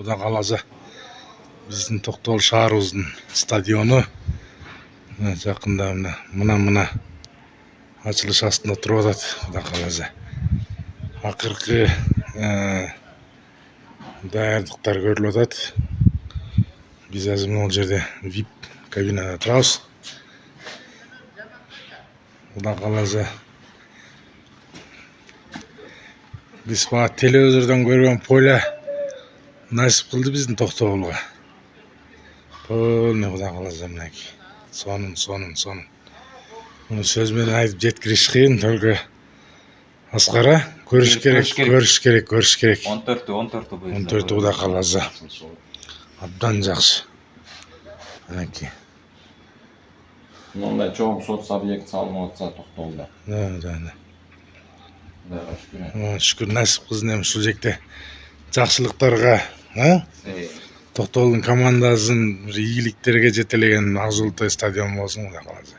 Кудай қаласа біздің Тоқтоғұл шаарыбыздын стадиону жақында мына ачылыш астында туруп атат. Кудай қаласа акыркы даярдыктар көрүлүп атат. Биз азыр бул жерде VIP кабинада турабыз. Кудай қаласа биз бага телевизордон көргөн поле насип кылды биздин Токтогулга. Полный Кудай қаласа мынакей. Сонун. Муну сөз менен айтып жеткириш кыйын, только аскара көрүш керек. 14 Кудай қаласа. Абдан жакшы. Мынакей. Мындай чоң соц объект салынып атса Токтогулда. Да. Шүкүр насип кылсын эми ушул жекте жакшылыктарга, Токтогулдун командасын ийгиликтерге жетелеген ак жолтой стадион болсун Кудай қаласа.